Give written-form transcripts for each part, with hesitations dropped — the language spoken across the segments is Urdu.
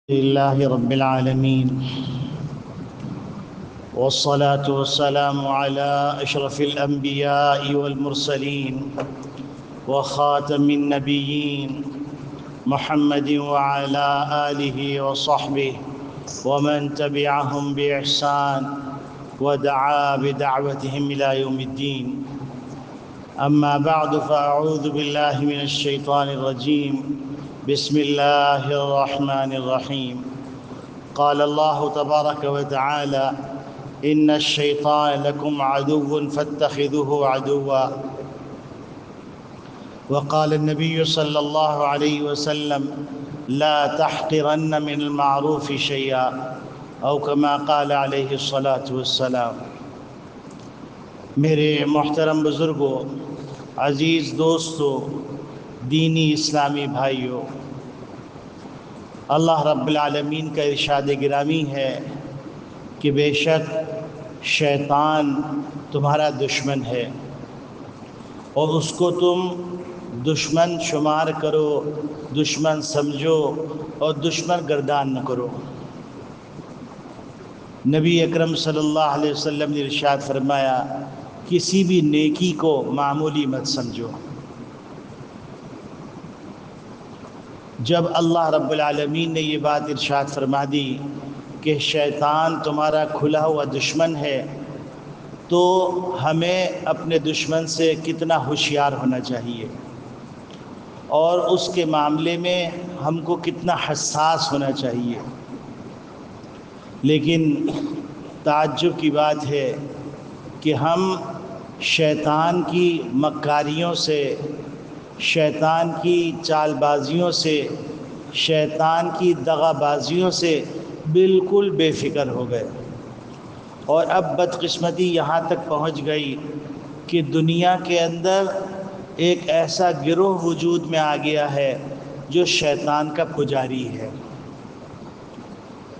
لله رب العالمين، والصلاة والسلام على أشرف الأنبياء والمرسلين وخاتم النبيين محمد وعلى آله وصحبه ومن تبعهم بإحسان ودعا بدعوتهم إلى يوم الدين. أما بعد، فأعوذ بالله من الشيطان الرجيم. بسم الله الرحمن الرحيم. قال الله تبارك وتعالى: إن الشيطان لكم عدو فاتخذوه عدوا. وقال النبي صلى الله عليه وسلم: لا تحقرن من المعروف شيئا، أو كما قال عليه الصلاة والسلام. میرے محترم بزرگوں، عزیز دوستوں، دینی اسلامی بھائیوں، اللہ رب العالمین کا ارشاد گرامی ہے کہ بے شک شیطان تمہارا دشمن ہے اور اس کو تم دشمن شمار کرو، دشمن سمجھو اور دشمن گردان نہ کرو. نبی اکرم صلی اللہ علیہ وسلم نے ارشاد فرمایا: کسی بھی نیکی کو معمولی مت سمجھو. جب اللہ رب العالمین نے یہ بات ارشاد فرما دی کہ شیطان تمہارا کھلا ہوا دشمن ہے، تو ہمیں اپنے دشمن سے کتنا ہوشیار ہونا چاہیے اور اس کے معاملے میں ہم کو کتنا حساس ہونا چاہیے. لیکن تعجب کی بات ہے کہ ہم شیطان کی مکاریوں سے، شیطان کی چال بازیوں سے، شیطان کی دغا بازیوں سے بالکل بے فکر ہو گئے. اور اب بدقسمتی یہاں تک پہنچ گئی کہ دنیا کے اندر ایک ایسا گروہ وجود میں آ گیا ہے جو شیطان کا پجاری ہے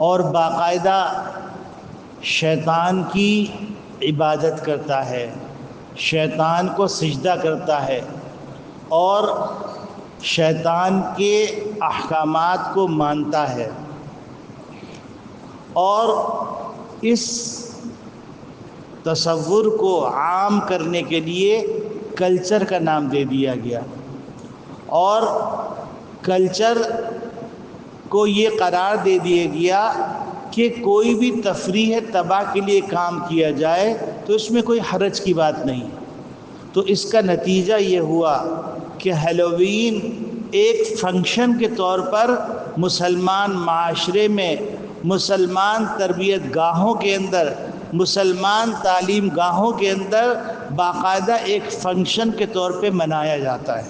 اور باقاعدہ شیطان کی عبادت کرتا ہے، شیطان کو سجدہ کرتا ہے اور شیطان کے احکامات کو مانتا ہے. اور اس تصور کو عام کرنے کے لیے کلچر کا نام دے دیا گیا اور کلچر کو یہ قرار دے دیا گیا کہ کوئی بھی تفریح تباہ کے لیے کام کیا جائے تو اس میں کوئی حرج کی بات نہیں. تو اس کا نتیجہ یہ ہوا کہ ہیلووین ایک فنکشن کے طور پر مسلمان معاشرے میں، مسلمان تربیت گاہوں کے اندر، مسلمان تعلیم گاہوں کے اندر باقاعدہ ایک فنکشن کے طور پہ منایا جاتا ہے.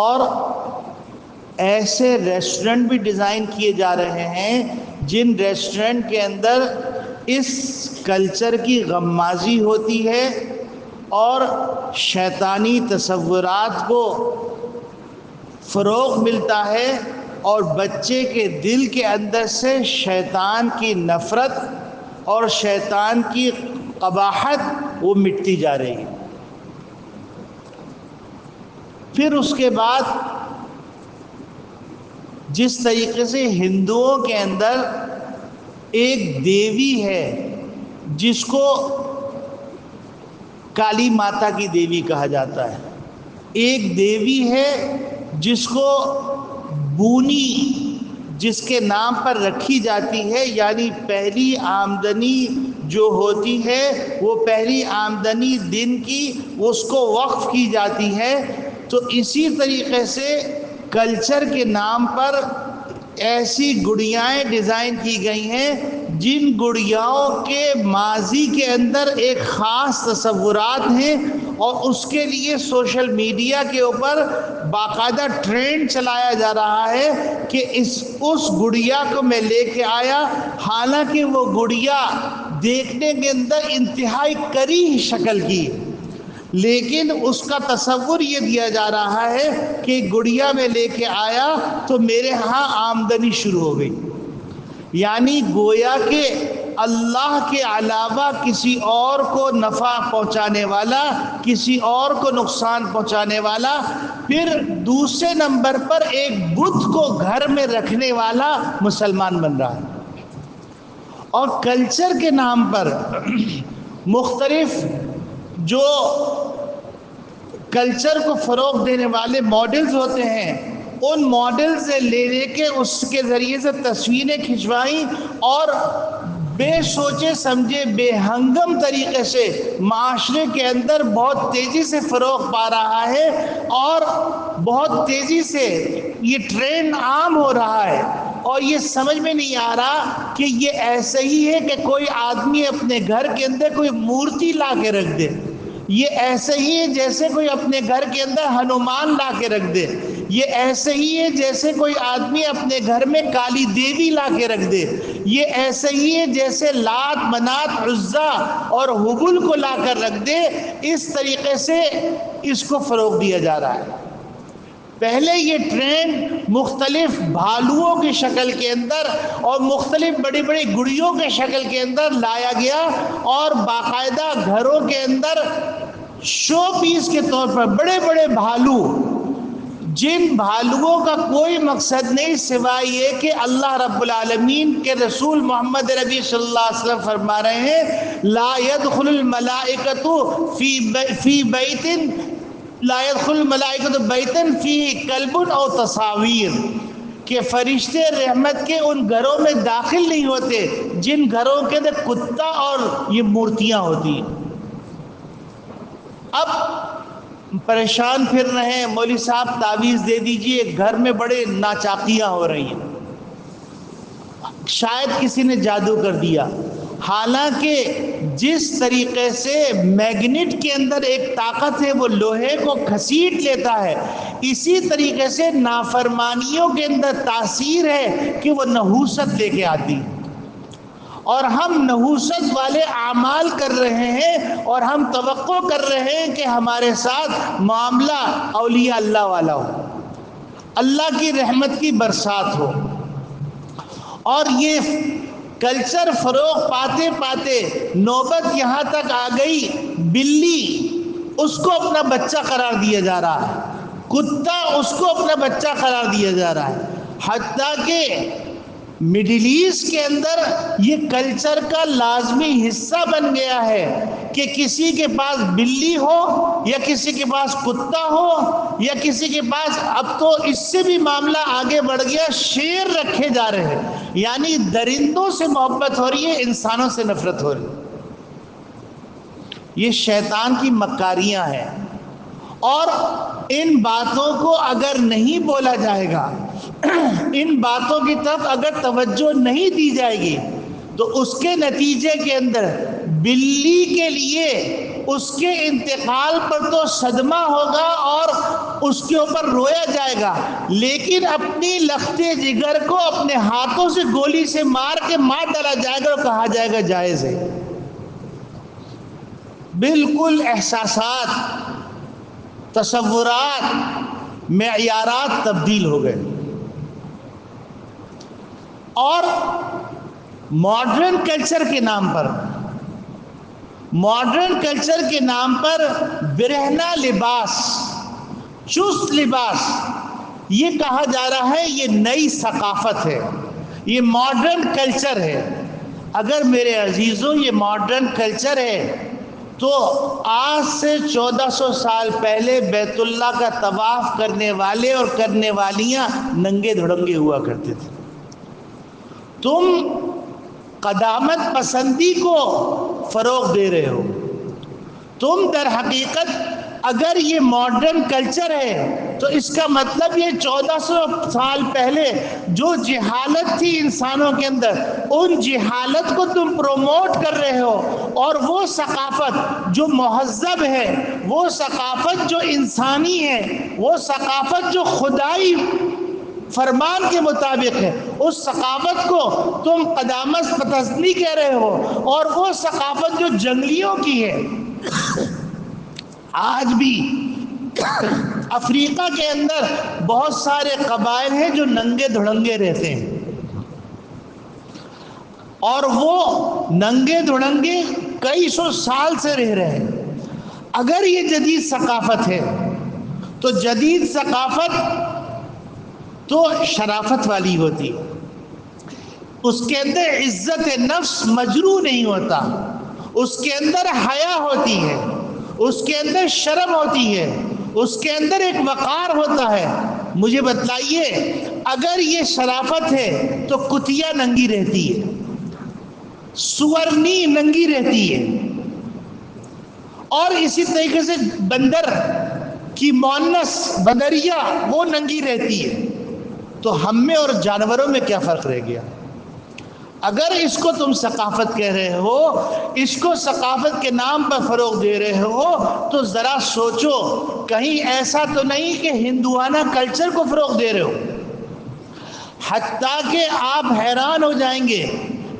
اور ایسے ریسٹورنٹ بھی ڈیزائن کیے جا رہے ہیں جن ریسٹورنٹ کے اندر اس کلچر کی غمازی ہوتی ہے اور شیطانی تصورات کو فروغ ملتا ہے اور بچے کے دل کے اندر سے شیطان کی نفرت اور شیطان کی قباحت وہ مٹتی جا رہی ہے. پھر اس کے بعد جس طریقے سے ہندوؤں کے اندر ایک دیوی ہے جس کو کالی ماتا کی دیوی کہا جاتا ہے، ایک دیوی ہے جس کو بونی جس کے نام پر رکھی جاتی ہے، یعنی پہلی آمدنی جو ہوتی ہے وہ پہلی آمدنی دن کی اس کو وقف کی جاتی ہے. تو اسی طریقے سے کلچر کے نام پر ایسی گڑیائیں ڈیزائن کی گئی ہیں جن گڑیاؤں کے ماضی کے اندر ایک خاص تصورات ہیں اور اس کے لیے سوشل میڈیا کے اوپر باقاعدہ ٹرینڈ چلایا جا رہا ہے کہ اس گڑیا کو میں لے کے آیا، حالانکہ وہ گڑیا دیکھنے کے اندر انتہائی قریح شکل کی، لیکن اس کا تصور یہ دیا جا رہا ہے کہ گڑیا میں لے کے آیا تو میرے ہاں آمدنی شروع ہو گئی. یعنی گویا کہ اللہ کے علاوہ کسی اور کو نفع پہنچانے والا، کسی اور کو نقصان پہنچانے والا، پھر دوسرے نمبر پر ایک بت کو گھر میں رکھنے والا مسلمان بن رہا ہے۔ اور کلچر کے نام پر مختلف جو کلچر کو فروغ دینے والے ماڈلز ہوتے ہیں، ان ماڈل سے لے کے اس کے ذریعے سے تصویریں کھنچوائیں اور بے سوچے سمجھے بے ہنگم طریقے سے معاشرے کے اندر بہت تیزی سے فروغ پا رہا ہے، اور بہت تیزی سے یہ ٹرینڈ عام ہو رہا ہے، اور یہ سمجھ میں نہیں آ رہا کہ یہ ایسے ہی ہے کہ کوئی آدمی اپنے گھر کے اندر کوئی مورتی لا کے رکھ دے، یہ ایسے ہی ہے جیسے کوئی اپنے گھر کے اندر ہنومان لا کے رکھ دے، یہ ایسے ہی ہے جیسے کوئی آدمی اپنے گھر میں کالی دیوی لا کے رکھ دے، یہ ایسے ہی ہے جیسے لات منات عزا اور حبل کو لا کر رکھ دے۔ اس طریقے سے اس کو فروغ دیا جا رہا ہے۔ پہلے یہ ٹرینڈ مختلف بھالوؤں کی شکل کے اندر اور مختلف بڑی بڑی گڑیوں کے شکل کے اندر لایا گیا، اور باقاعدہ گھروں کے اندر شو پیس کے طور پر بڑے بڑے بھالو، جن بھالوؤں کا کوئی مقصد نہیں سوائے یہ کہ اللہ رب العالمین کے رسول محمد نبی صلی اللہ علیہ وسلم فرما رہے ہیں لا يدخل الملائکۃ فی بیت لا يدخل الملائکۃ بیتا فیہ کلب او تصاویر، کہ فرشتے رحمت کے ان گھروں میں داخل نہیں ہوتے جن گھروں کے اندر کتا اور یہ مورتیاں ہوتی ہیں۔ اب پریشان پھر رہے ہیں، مولوی صاحب تعویذ دے دیجئے، گھر میں بڑے ناچاقیاں ہو رہی ہیں، شاید کسی نے جادو کر دیا۔ حالانکہ جس طریقے سے میگنیٹ کے اندر ایک طاقت ہے وہ لوہے کو گھسیٹ لیتا ہے، اسی طریقے سے نافرمانیوں کے اندر تاثیر ہے کہ وہ نحوست لے کے آتی، اور ہم نحوست والے اعمال کر رہے ہیں، اور ہم توقع کر رہے ہیں کہ ہمارے ساتھ معاملہ اولیاء اللہ والا ہو، اللہ کی رحمت کی برسات ہو۔ اور یہ کلچر فروغ پاتے پاتے نوبت یہاں تک آ گئی، بلی اس کو اپنا بچہ قرار دیا جا رہا ہے، کتا اس کو اپنا بچہ قرار دیا جا رہا ہے، حتیٰ کہ مڈل ایسٹ کے اندر یہ کلچر کا لازمی حصہ بن گیا ہے کہ کسی کے پاس بلی ہو یا کسی کے پاس کتا ہو یا کسی کے پاس، اب تو اس سے بھی معاملہ آگے بڑھ گیا، شیر رکھے جا رہے ہیں، یعنی درندوں سے محبت ہو رہی ہے، انسانوں سے نفرت ہو رہی ہے۔ یہ شیطان کی مکاریاں ہیں، اور ان باتوں کو اگر نہیں بولا جائے گا، ان باتوں کی طرف اگر توجہ نہیں دی جائے گی، تو اس کے نتیجے کے اندر بلی کے لیے اس کے انتقال پر تو صدمہ ہوگا اور اس کے اوپر رویا جائے گا، لیکن اپنی لختے جگر کو اپنے ہاتھوں سے گولی سے مار کے مار ڈالا جائے گا اور کہا جائے گا جائز ہے۔ بالکل احساسات، تصورات، معیارات تبدیل ہو گئے، اور ماڈرن کلچر کے نام پر، ماڈرن کلچر کے نام پر برہنہ لباس، چست لباس، یہ کہا جا رہا ہے یہ نئی ثقافت ہے، یہ ماڈرن کلچر ہے۔ اگر میرے عزیزوں یہ ماڈرن کلچر ہے تو آج سے 1400 سال پہلے بیت اللہ کا طواف کرنے والے اور کرنے والیاں ننگے دھڑنگے ہوا کرتے تھے۔ تم قدامت پسندی کو فروغ دے رہے ہو، تم در حقیقت اگر یہ ماڈرن کلچر ہے تو اس کا مطلب یہ 1400 سال پہلے جو جہالت تھی انسانوں کے اندر، ان جہالت کو تم پروموٹ کر رہے ہو، اور وہ ثقافت جو مہذب ہے، وہ ثقافت جو انسانی ہے، وہ ثقافت جو خدائی فرمان کے مطابق ہے، اس ثقافت کو تم قدامت پسندی کہہ رہے ہو، اور وہ ثقافت جو جنگلیوں کی ہے۔ آج بھی افریقہ کے اندر بہت سارے قبائل ہیں جو ننگے دھڑنگے رہتے ہیں، اور وہ ننگے دھڑنگے کئی سو سال سے رہ رہے ہیں۔ اگر یہ جدید ثقافت ہے تو جدید ثقافت تو شرافت والی ہوتی، اس کے اندر عزت نفس مجروح نہیں ہوتا، اس کے اندر حیا ہوتی ہے، اس کے اندر شرم ہوتی ہے، اس کے اندر ایک وقار ہوتا ہے۔ مجھے بتلائیے، اگر یہ شرافت ہے تو کتیا ننگی رہتی ہے، سورنی ننگی رہتی ہے، اور اسی طریقے سے بندر کی مؤنث بندریا وہ ننگی رہتی ہے۔ تو ہم میں اور جانوروں میں کیا فرق رہ گیا؟ اگر اس کو تم ثقافت کہہ رہے ہو، اس کو ثقافت کے نام پر فروغ دے رہے ہو، تو ذرا سوچو کہیں ایسا تو نہیں کہ ہندوانہ کلچر کو فروغ دے رہے ہو۔ حتیٰ کہ آپ حیران ہو جائیں گے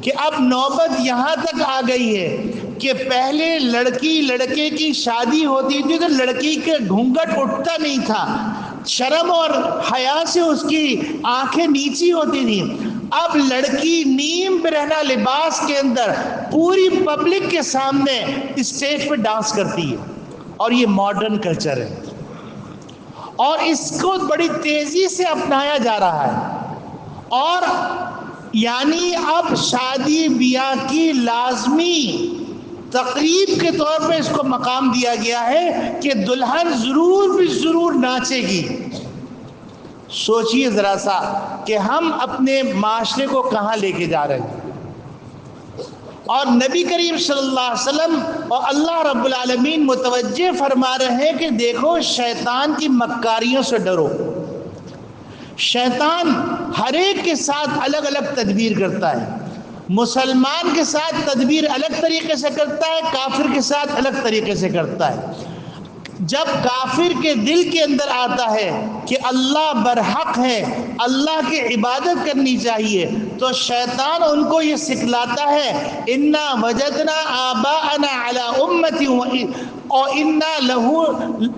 کہ اب نوبت یہاں تک آ گئی ہے کہ پہلے لڑکی لڑکے کی شادی ہوتی تھی تو لڑکی کے گھونگھٹ اٹھتا نہیں تھا، شرم اور حیا سے اس کی آنکھیں نیچی ہوتی تھیں۔ اب لڑکی نیم برہنہ لباس کے اندر پوری پبلک کے سامنے اسٹیج پہ ڈانس کرتی ہے، اور یہ ماڈرن کلچر ہے، اور اس کو بڑی تیزی سے اپنایا جا رہا ہے۔ اور یعنی اب شادی بیاہ کی لازمی تقریب کے طور پہ اس کو مقام دیا گیا ہے کہ دلہن ضرور بھی ضرور ناچے گی۔ سوچئے ذرا سا کہ ہم اپنے معاشرے کو کہاں لے کے جا رہے ہیں۔ اور نبی کریم صلی اللہ علیہ وسلم اور اللہ رب العالمین متوجہ فرما رہے ہیں کہ دیکھو، شیطان کی مکاریوں سے ڈرو۔ شیطان ہر ایک کے ساتھ الگ الگ تدبیر کرتا ہے، مسلمان کے ساتھ تدبیر الگ طریقے سے کرتا ہے، کافر کے ساتھ الگ طریقے سے کرتا ہے۔ جب کافر کے دل کے اندر آتا ہے کہ اللہ برحق ہے، اللہ کی عبادت کرنی چاہیے، تو شیطان ان کو یہ سکھلاتا ہے، انا وجدنا آباءنا علی امتی وانا لہ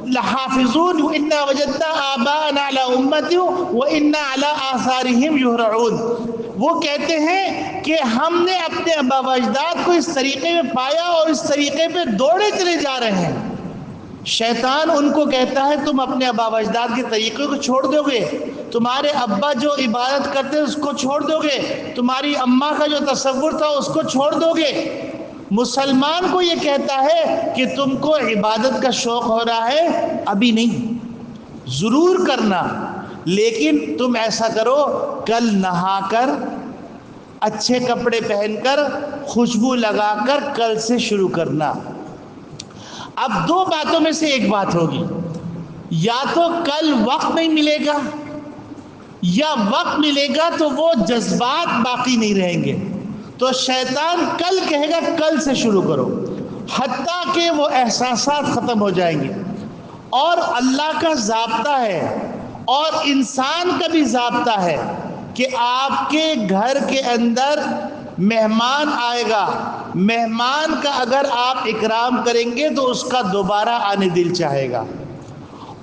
لحافظون، انا وجدنا آباءنا علی امتی وانا علی آثارہم یہرعون۔ وہ کہتے ہیں کہ ہم نے اپنے آباء و اجداد کو اس طریقے میں پایا اور اس طریقے پہ دوڑے چلے جا رہے ہیں۔ شیطان ان کو کہتا ہے تم اپنے آباء و اجداد کے طریقے کو چھوڑ دو گے، تمہارے ابا جو عبادت کرتے اس کو چھوڑ دو گے، تمہاری اماں کا جو تصور تھا اس کو چھوڑ دو گے۔ مسلمان کو یہ کہتا ہے کہ تم کو عبادت کا شوق ہو رہا ہے، ابھی نہیں، ضرور کرنا، لیکن تم ایسا کرو، کل نہا کر، اچھے کپڑے پہن کر، خوشبو لگا کر کل سے شروع کرنا۔ اب دو باتوں میں سے ایک بات ہوگی، یا تو کل وقت نہیں ملے گا، یا وقت ملے گا تو وہ جذبات باقی نہیں رہیں گے۔ تو شیطان کل کہے گا کل سے شروع کرو، حتیٰ کہ وہ احساسات ختم ہو جائیں گے۔ اور اللہ کا ضابطہ ہے اور انسان کا بھی ضابطہ ہے کہ آپ کے گھر کے اندر مہمان آئے گا، مہمان کا اگر آپ اکرام کریں گے تو اس کا دوبارہ آنے دل چاہے گا۔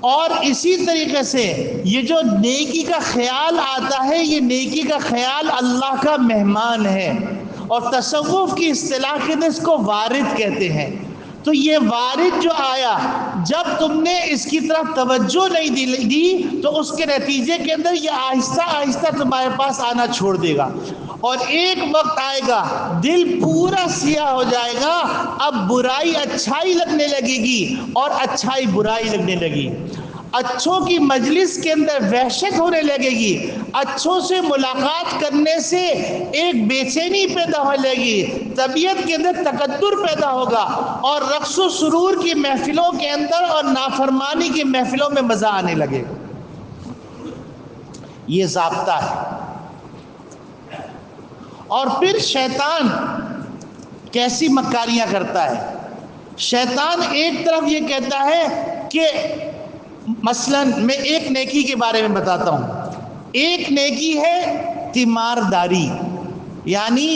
اور اسی طریقے سے یہ جو نیکی کا خیال آتا ہے، یہ نیکی کا خیال اللہ کا مہمان ہے، اور تصوف کی اصطلاح کے اندر اس کو وارد کہتے ہیں۔ تو یہ وارد جو آیا، جب تم نے اس کی طرف توجہ نہیں دی تو اس کے نتیجے کے اندر یہ آہستہ آہستہ تمہارے پاس آنا چھوڑ دے گا، اور ایک وقت آئے گا دل پورا سیاہ ہو جائے گا، اب برائی اچھائی لگنے لگے گی اور اچھائی برائی لگنے لگی۔ اچھوں کی مجلس کے اندر وحشت ہونے لگے گی، اچھوں سے ملاقات کرنے سے ایک بے چینی پیدا ہونے لگے گی، طبیعت کے اندر تکدر پیدا ہوگا، اور رقص و سرور کی محفلوں کے اندر اور نافرمانی کی محفلوں میں مزہ آنے لگے گا۔ یہ ضابطہ ہے۔ اور پھر شیطان کیسی مکاریاں کرتا ہے؟ شیطان ایک طرف یہ کہتا ہے کہ مثلا میں ایک نیکی کے بارے میں بتاتا ہوں، ایک نیکی ہے تیمارداری، یعنی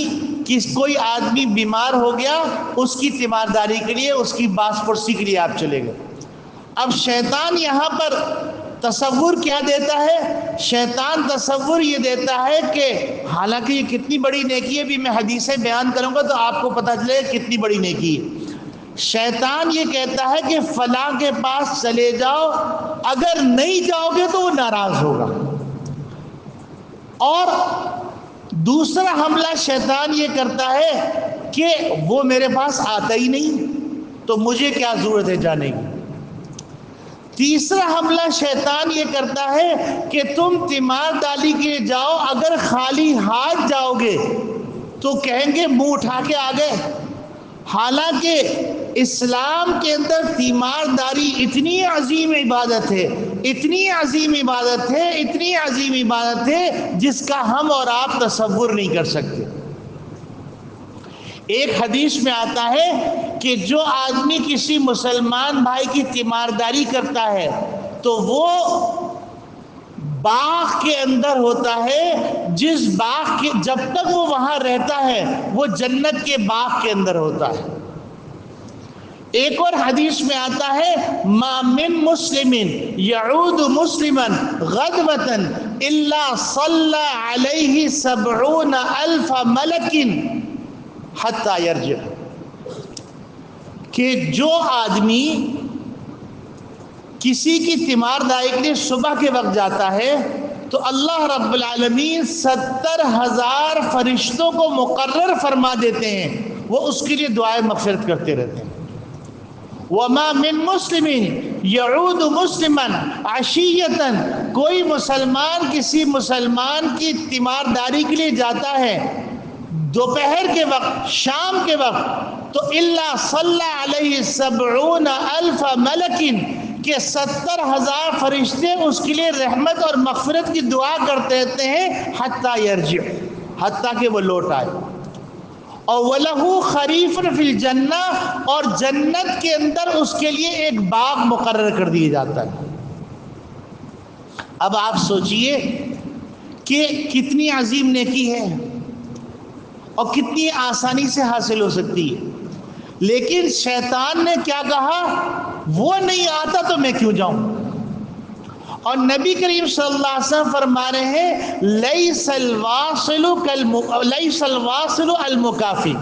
کہ کوئی آدمی بیمار ہو گیا، اس کی تیمارداری کے لیے، اس کی باس پرسی کے لیے آپ چلے گئے۔ اب شیطان یہاں پر تصور کیا دیتا ہے شیطان؟ تصور یہ دیتا ہے کہ حالانکہ یہ کتنی بڑی نیکی ہے، بھی میں حدیثیں بیان کروں گا تو آپ کو پتہ چلے کتنی بڑی نیکی ہے۔ شیطان یہ کہتا ہے کہ فلاں کے پاس چلے جاؤ، اگر نہیں جاؤ گے تو وہ ناراض ہوگا۔ اور دوسرا حملہ شیطان یہ کرتا ہے کہ وہ میرے پاس آتا ہی نہیں تو مجھے کیا ضرورت ہے جانے کی۔ تیسرا حملہ شیطان یہ کرتا ہے کہ تم تیمارداری کے لیے جاؤ، اگر خالی ہاتھ جاؤ گے تو کہیں گے منہ اٹھا کے آ گئے۔ حالانکہ اسلام کے اندر تیمارداری اتنی عظیم عبادت ہے، اتنی عظیم عبادت ہے، اتنی عظیم عبادت ہے جس کا ہم اور آپ تصور نہیں کر سکتے۔ ایک حدیث میں آتا ہے کہ جو آدمی کسی مسلمان بھائی کی تیمارداری کرتا ہے تو وہ باغ کے اندر ہوتا ہے، جس باغ کے جب تک وہ وہاں رہتا ہے وہ جنت کے باغ کے اندر ہوتا ہے۔ ایک اور حدیث میں آتا ہے ما من مسلم یعود مسلما غدوة الا صلی علیہ 70,000 ملک حتی یرجع، کہ جو آدمی کسی کی تیمارداری کے لیے صبح کے وقت جاتا ہے تو اللہ رب العالمین 70,000 فرشتوں کو مقرر فرما دیتے ہیں، وہ اس کے لیے دعائیں مغفرت کرتے رہتے ہیں۔ وما من مسلم یعود مسلما عشیۃ، کوئی مسلمان کسی مسلمان کی تیمارداری کے لیے جاتا ہے دوپہر کے وقت، شام کے وقت، تو الا صلی علیہ 70,000 ملک، کہ 70,000 فرشتے اس کے لیے رحمت اور مغفرت کی دعا کرتے رہتے ہیں حتی یرجع، حتیٰ کہ وہ لوٹ آئے۔ اور وَلَهُ خَرِيفٌ فِي الْجَنَّةِ، اور جنت کے اندر اس کے لیے ایک باغ مقرر کر دیا جاتا ہے۔ اب آپ سوچئے کہ کتنی عظیم نیکی ہے اور کتنی آسانی سے حاصل ہو سکتی ہے، لیکن شیطان نے کیا کہا؟ وہ نہیں آتا تو میں کیوں جاؤں؟ اور نبی کریم صلی اللہ علیہ وسلم فرما رہے ہیں لیس الواصل المکافی،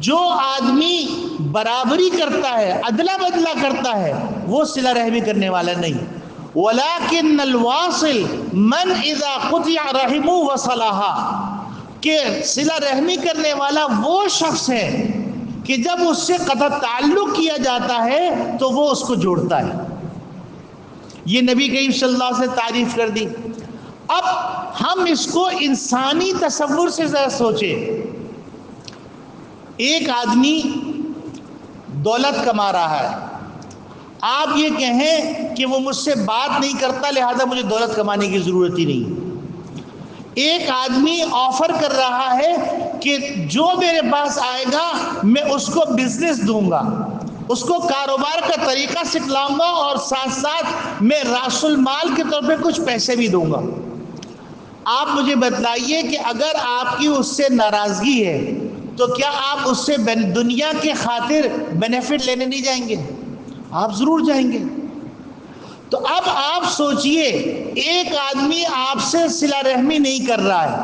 جو آدمی برابری کرتا ہے، ادلا بدلا کرتا ہے، وہ صلہ رحمی کرنے والا نہیں۔ ولیکن الواصل من اذا قطع رحمہ وصلها، کہ صلہ رحمی کرنے والا وہ شخص ہے کہ جب اس سے قطع تعلق کیا جاتا ہے تو وہ اس کو جوڑتا ہے۔ یہ نبی کریم صلی اللہ علیہ وسلم نے تعریف کر دی۔ اب ہم اس کو انسانی تصور سے ذرا سوچیں۔ ایک آدمی دولت کما رہا ہے، آپ یہ کہیں کہ وہ مجھ سے بات نہیں کرتا لہذا مجھے دولت کمانے کی ضرورت ہی نہیں۔ ایک آدمی آفر کر رہا ہے کہ جو میرے پاس آئے گا میں اس کو بزنس دوں گا، اس کو کاروبار کا طریقہ سکھلاؤں گا اور ساتھ ساتھ میں راس المال کے طور پہ کچھ پیسے بھی دوں گا۔ آپ مجھے بتلائیے کہ اگر آپ کی اس سے ناراضگی ہے تو کیا آپ اس سے دنیا کے خاطر بینیفٹ لینے نہیں جائیں گے؟ آپ ضرور جائیں گے۔ تو اب آپ سوچئے ایک آدمی آپ سے صلہ رحمی نہیں کر رہا ہے،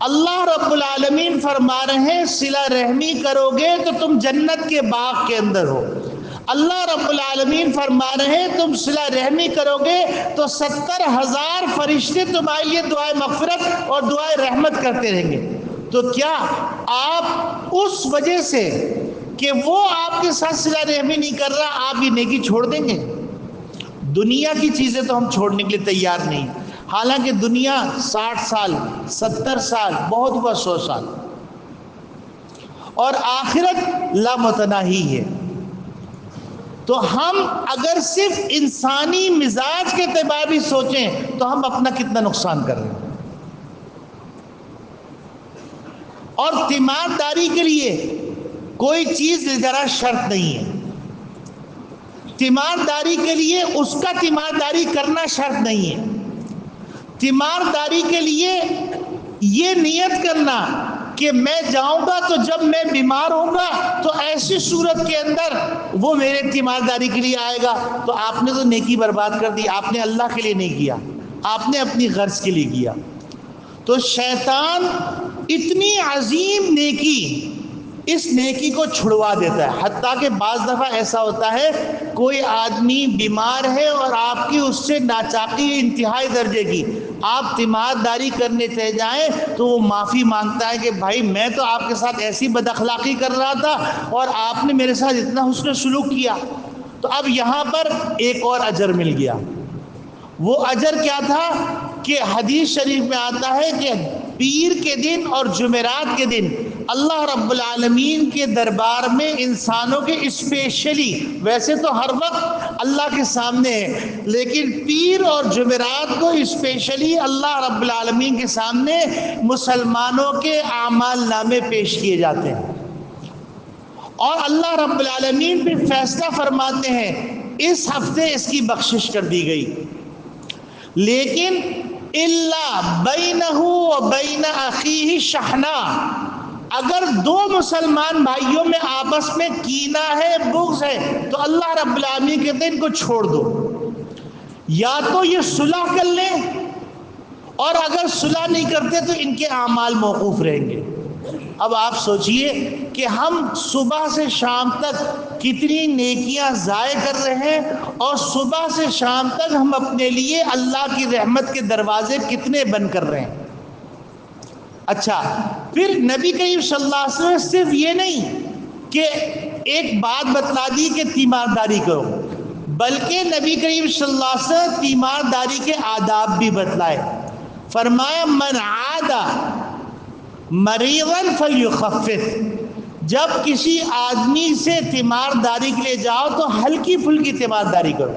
اللہ رب العالمین فرما رہے ہیں صلہ رحمی کرو گے تو تم جنت کے باغ کے اندر ہو۔ اللہ رب العالمین فرما رہے ہیں تم صلہ رحمی کرو گے تو 70,000 فرشتے تمہارے لیے دعائے مغفرت اور دعائے رحمت کرتے رہیں گے۔ تو کیا آپ اس وجہ سے کہ وہ آپ کے ساتھ صلہ رحمی نہیں کر رہا آپ یہ نیکی چھوڑ دیں گے؟ دنیا کی چیزیں تو ہم چھوڑنے کے لیے تیار نہیں، حالانکہ دنیا 60 سال 70 سال بہت ہوا 100 سال، اور آخرت لامتناہی ہے۔ تو ہم اگر صرف انسانی مزاج کے اعتبار بھی سوچیں تو ہم اپنا کتنا نقصان کر رہے ہیں۔ اور تیمارداری کے لیے کوئی چیز ذرا شرط نہیں ہے، تیمارداری کے لیے اس کا تیمارداری کرنا شرط نہیں ہے۔ تیمارداری کے لیے یہ نیت کرنا کہ میں جاؤں گا تو جب میں بیمار ہوں گا تو ایسی صورت کے اندر وہ میرے تیمارداری کے لیے آئے گا. تو آپ نے تو نیکی برباد کر دی. آپ نے اللہ کے لیے نہیں کیا, آپ نے اپنی غرض کے لیے کیا. تو شیطان اتنی عظیم نیکی, اس نیکی کو چھڑوا دیتا ہے. حتیٰ کہ بعض دفعہ ایسا ہوتا ہے کوئی آدمی بیمار ہے اور آپ کی اس سے ناچاقی انتہائی درجے کی, آپ تیمارداری کرنے چلے جائیں تو وہ معافی مانگتا ہے کہ بھائی میں تو آپ کے ساتھ ایسی بد اخلاقی کر رہا تھا اور آپ نے میرے ساتھ اتنا حسن سلوک کیا. تو اب یہاں پر ایک اور اجر مل گیا. وہ اجر کیا تھا کہ حدیث شریف میں آتا ہے کہ پیر کے دن اور جمعرات کے دن اللہ رب العالمین کے دربار میں انسانوں کے اسپیشلی, ویسے تو ہر وقت اللہ کے سامنے ہے, لیکن پیر اور جمعرات کو اسپیشلی اللہ رب العالمین کے سامنے مسلمانوں کے اعمال نامے پیش کیے جاتے ہیں اور اللہ رب العالمین پہ فیصلہ فرماتے ہیں. اس ہفتے اس کی بخشش کر دی گئی, لیکن اللہ بینہ و بین اخیہ شحنہ, اگر دو مسلمان بھائیوں میں آپس میں کینہ ہے, بغض ہے, تو اللہ رب العالمین کہتے ہیں ان کو چھوڑ دو, یا تو یہ صلح کر لیں, اور اگر صلح نہیں کرتے تو ان کے اعمال موقوف رہیں گے. اب آپ سوچئے کہ ہم صبح سے شام تک کتنی نیکیاں ضائع کر رہے ہیں, اور صبح سے شام تک ہم اپنے لیے اللہ کی رحمت کے دروازے کتنے بند کر رہے ہیں. اچھا, پھر نبی کریم صلی اللہ علیہ وسلم صرف یہ نہیں کہ ایک بات بتلا دی کہ تیمارداری کرو, بلکہ نبی کریم صلی اللہ علیہ وسلم تیمارداری کے آداب بھی بتلائے. فرمایا من عاد مریضا فلیخفف, جب کسی آدمی سے تیمارداری کے لیے جاؤ تو ہلکی پھلکی تیمارداری کرو.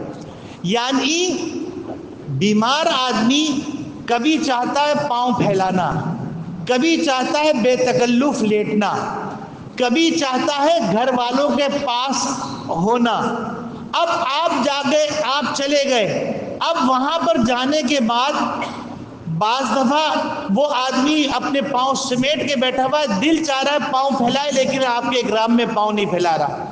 یعنی بیمار آدمی کبھی چاہتا ہے پاؤں پھیلانا, کبھی چاہتا ہے بے تکلف لیٹنا, کبھی چاہتا ہے گھر والوں کے پاس ہونا. اب آپ جا گئے, آپ چلے گئے, اب وہاں پر جانے کے بعد بعض دفعہ وہ آدمی اپنے پاؤں سمیٹ کے بیٹھا ہوا ہے, دل چاہ رہا ہے پاؤں پھیلائے لیکن آپ کے اکرام میں پاؤں نہیں پھیلا رہا.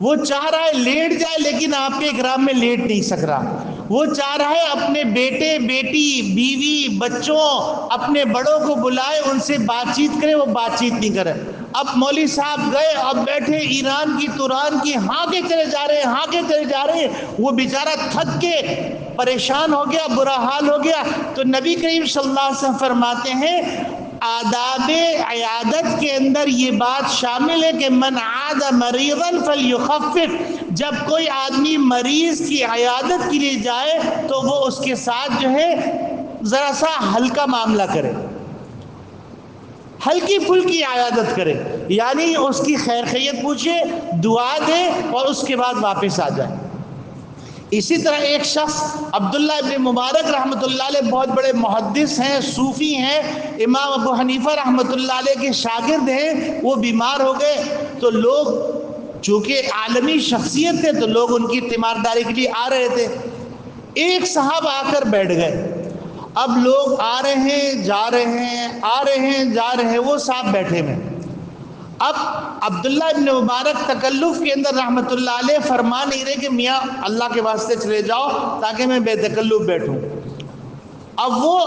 وہ چاہ رہا ہے لیٹ جائے لیکن آپ کے اکرام میں لیٹ نہیں سک رہا. وہ چاہ رہا ہے اپنے بیٹے بیٹی بیوی بچوں اپنے بڑوں کو بلائے, ان سے بات چیت کرے, وہ بات چیت نہیں کرے. اب مولوی صاحب گئے, اب بیٹھے ایران کی توران کی ہانکے چلے جا رہے ہیں, ہانکے چلے جا رہے ہیں. وہ بیچارہ تھک کے پریشان ہو گیا, برا حال ہو گیا. تو نبی کریم صلی اللہ علیہ وسلم فرماتے ہیں آداب عیادت کے اندر یہ بات شامل ہے کہ من عاد مریضا فلیخفف, جب کوئی آدمی مریض کی عیادت کے لیے جائے تو وہ اس کے ساتھ جو ہے ذرا سا ہلکا معاملہ کرے, ہلکی پھلکی عیادت کرے, یعنی اس کی خیر خیریت پوچھے, دعا دے اور اس کے بعد واپس آ جائے. اسی طرح ایک شخص عبداللہ ابن مبارک رحمۃ اللہ علیہ, بہت بڑے محدث ہیں, صوفی ہیں, امام ابو حنیفہ رحمۃ اللہ علیہ کے شاگرد ہیں, وہ بیمار ہو گئے. تو لوگ چونکہ عالمی شخصیت تھے تو لوگ ان کی تیمارداری کے لیے آ رہے تھے. ایک صاحب آ کر بیٹھ گئے. اب لوگ آ رہے ہیں جا رہے ہیں, آ رہے ہیں جا رہے ہیں, وہ صاحب بیٹھے ہوئے. اب عبداللہ ابن مبارک تکلف کے اندر رحمۃ اللہ علیہ فرما نہیں رہے کہ میاں اللہ کے واسطے چلے جاؤ تاکہ میں بے تکلف بیٹھوں. اب وہ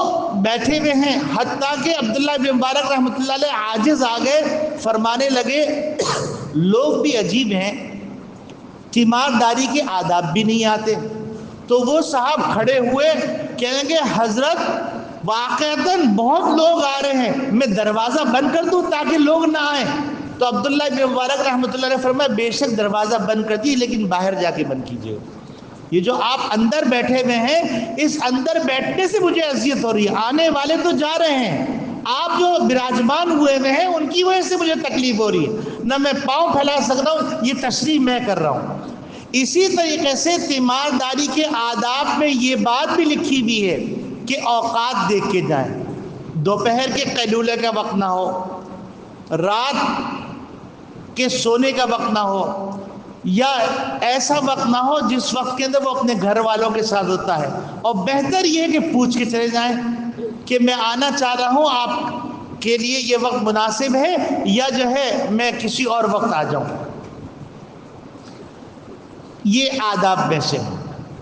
بیٹھے ہوئے ہیں, حتیٰ کہ عبداللہ ابن مبارک رحمۃ اللہ علیہ عاجز آ گئے, فرمانے لگے لوگ بھی عجیب ہیں, تیمارداری کے آداب بھی نہیں آتے. تو وہ صاحب کھڑے ہوئے, کہنے لگے حضرت واقعتاً بہت لوگ آ رہے ہیں, میں دروازہ بند کر دوں تاکہ لوگ نہ آئیں. تو عبداللہ ابن مبارک رحمۃ اللہ علیہ فرمایا بے شک دروازہ بند کر دیے, لیکن باہر جا کے بند کیجیے. یہ جو آپ اندر بیٹھے ہوئے ہیں, اس اندر بیٹھنے سے مجھے اذیت ہو رہی ہے, آنے والے تو جا رہے ہیں, آپ جو براجمان ہوئے ہوئے ہیں ان کی وجہ سے مجھے تکلیف ہو رہی ہے, نہ میں پاؤں پھیلا سک رہا ہوں, یہ تشریح میں کر رہا ہوں. اسی طریقے سے تیمارداری کے آداب میں یہ بات بھی لکھی ہوئی ہے کہ اوقات دیکھ کے جائیں. دوپہر کے قیلولے کا وقت نہ ہو, رات کے سونے کا وقت نہ ہو, یا ایسا وقت نہ ہو جس وقت کے اندر وہ اپنے گھر والوں کے ساتھ ہوتا ہے. اور بہتر یہ ہے کہ پوچھ کے چلے جائیں کہ میں آنا چاہ رہا ہوں, آپ کے لیے یہ وقت مناسب ہے یا جو ہے میں کسی اور وقت آ جاؤں. یہ آداب میں سے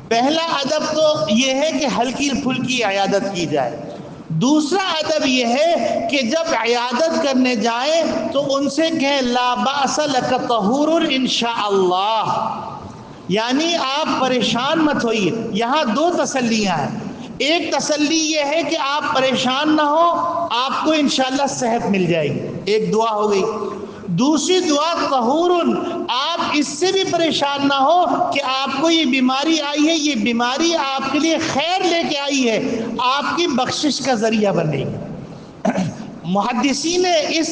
پہلا ادب تو یہ ہے کہ ہلکی پھلکی عیادت کی جائے. دوسرا ادب یہ ہے کہ جب عیادت کرنے جائیں تو ان سے کہیں لا باس لک طہور انشاءاللہ، یعنی آپ پریشان مت ہوئیے. یہاں دو تسلیاں ہیں. ایک تسلی یہ ہے کہ آپ پریشان نہ ہو، آپ کو انشاءاللہ صحت مل جائے گی، ایک دعا ہو گئی. دوسری دعا طہور، آپ اس سے بھی پریشان نہ ہو کہ آپ کو یہ بیماری آئی ہے، یہ بیماری آپ کے لیے خیر لے کے آئی ہے، آپ کی بخشش کا ذریعہ بنے گی. محدثین نے اس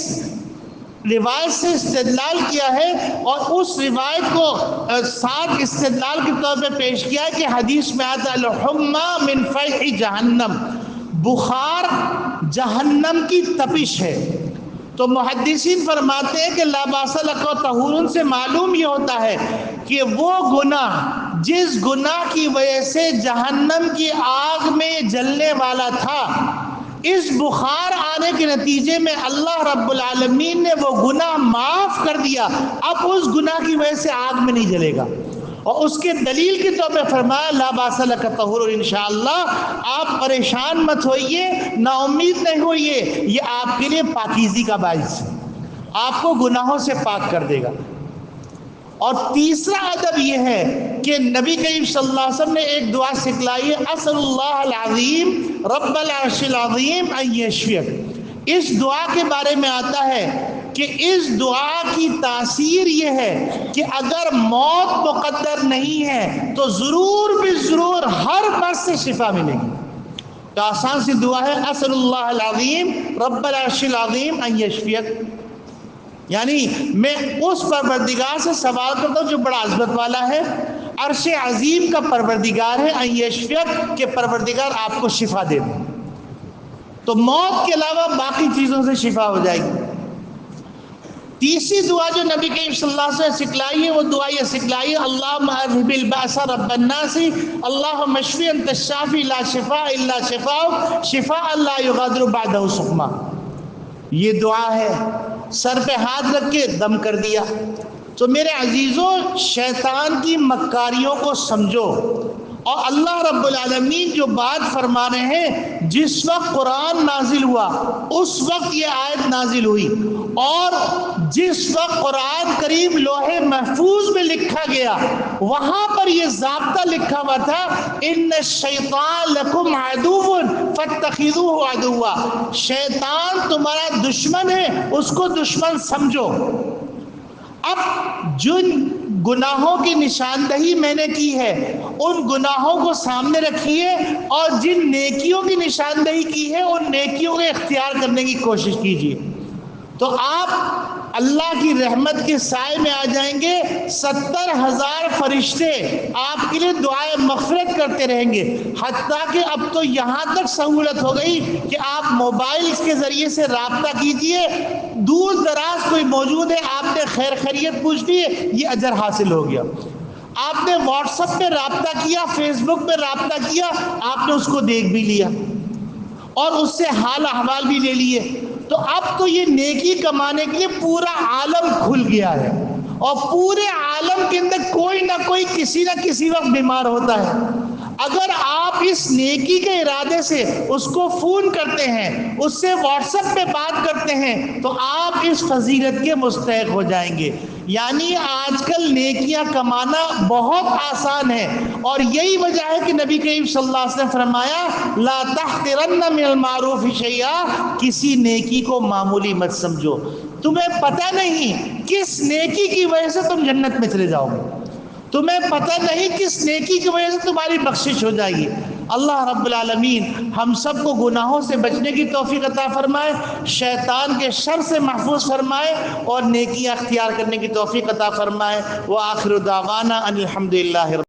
روایت سے استدلال کیا ہے اور اس روایت کو ساتھ استدلال کے طور پہ پیش کیا ہے کہ حدیث میں آتا ہے الحمى من فیح جہنم، بخار جہنم کی تپش ہے. تو محدثین فرماتے ہیں کہ لا باس لک طہور سے معلوم یہ ہوتا ہے کہ وہ گناہ جس گناہ کی وجہ سے جہنم کی آگ میں جلنے والا تھا، اس بخار آنے کے نتیجے میں اللہ رب العالمین نے وہ گناہ معاف کر دیا، اب اس گناہ کی وجہ سے آگ میں نہیں جلے گا. اور اس کے دلیل کے طور پہ فرمایا لا باس لک طہور انشاءاللہ، آپ پریشان مت ہوئیے، نا امید نہیں ہوئیے، یہ آپ کے لیے پاکیزی کا باعث ہے، آپ کو گناہوں سے پاک کر دے گا. اور تیسرا ادب یہ ہے کہ نبی کریم صلی اللہ علیہ وسلم نے ایک دعا سکھلائی ہے اسأل اللہ العظیم رب العرش العظیم ان یشفیک. اس دعا کے بارے میں آتا ہے کہ اس دعا کی تاثیر یہ ہے کہ اگر موت مقدر نہیں ہے تو ضرور بھی ضرور ہر مرض سے شفا ملے گی. تو آسان سی دعا ہے اسأل اللہ العظیم رب العرش العظیم ان یشفیک، یعنی میں اس پروردگار سے سوال کرتا ہوں جو بڑا عظمت والا ہے، عرش عظیم کا پروردگار ہے، ان یشفیک کہ پروردگار آپ کو شفا دے دے. تو موت کے علاوہ باقی چیزوں سے شفا ہو جائے گی. تیسری دعا جو نبی کریم صلی اللہ علیہ وسلم نے سکھلائی ہے وہ دعا یہ سکھلائی ہے اللہم اذھب البأس رب الناس اللہم اشفی انت الشافی لا شفاء الا شفاءک شفاء لا یغادر بعدہ سقما. یہ دعا ہے، سر پہ ہاتھ رکھ کے دم کر دیا. تو میرے عزیزوں، شیطان کی مکاریوں کو سمجھو، اور اللہ رب العالمین جو بات فرما رہے ہیں، جس وقت قرآن نازل ہوا اس وقت یہ آیت نازل ہوئی، اور جس وقت قرآن کریم لوح محفوظ میں لکھا گیا وہاں پر یہ ضابطہ لکھا ہوا تھا ان الشیطان لکم عدو فاتخذوہ عدوا، شیطان تمہارا دشمن ہے، اس کو دشمن سمجھو. اب جن گناہوں کی نشاندہی میں نے کی ہے ان گناہوں کو سامنے رکھیے، اور جن نیکیوں کی نشاندہی کی ہے ان نیکیوں کو اختیار کرنے کی کوشش کیجیے. تو آپ اللہ کی رحمت کے سائے میں آ جائیں گے. 70,000 فرشتے آپ کے لیے دعائے مغفرت کرتے رہیں گے، حتیٰ کہ اب تو یہاں تک سہولت ہو گئی کہ آپ موبائل کے ذریعے سے رابطہ کیجئے، دور دراز کوئی موجود ہے، آپ نے خیر خیریت پوچھ لی ہے، یہ اجر حاصل ہو گیا. آپ نے واٹس ایپ پہ رابطہ کیا، فیس بک پہ رابطہ کیا، آپ نے اس کو دیکھ بھی لیا اور اس سے حال احوال بھی لے لیے. تو اب تو یہ نیکی کمانے کے لیے پورا عالم کھل گیا ہے، اور پورے عالم کے اندر کوئی نہ کوئی کسی نہ کسی وقت بیمار ہوتا ہے. اگر آپ اس نیکی کے ارادے سے اس کو فون کرتے ہیں، اس سے واٹس ایپ پہ بات کرتے ہیں، تو آپ اس فضیلت کے مستحق ہو جائیں گے. یعنی آج کل نیکیاں کمانا بہت آسان ہے، اور یہی وجہ ہے کہ نبی کریم صلی اللہ علیہ وسلم فرمایا لا تحقرن من المعروف شیئا، کسی نیکی کو معمولی مت سمجھو. تمہیں پتہ نہیں کس نیکی کی وجہ سے تم جنت میں چلے جاؤ گے، تمہیں پتہ نہیں کس نیکی کی وجہ سے تمہاری بخشش ہو جائے گی. اللہ رب العالمین ہم سب کو گناہوں سے بچنے کی توفیق عطا فرمائے، شیطان کے شر سے محفوظ فرمائے، اور نیکیاں اختیار کرنے کی توفیق عطا فرمائے. وآخر دعوانا ان الحمد للہ.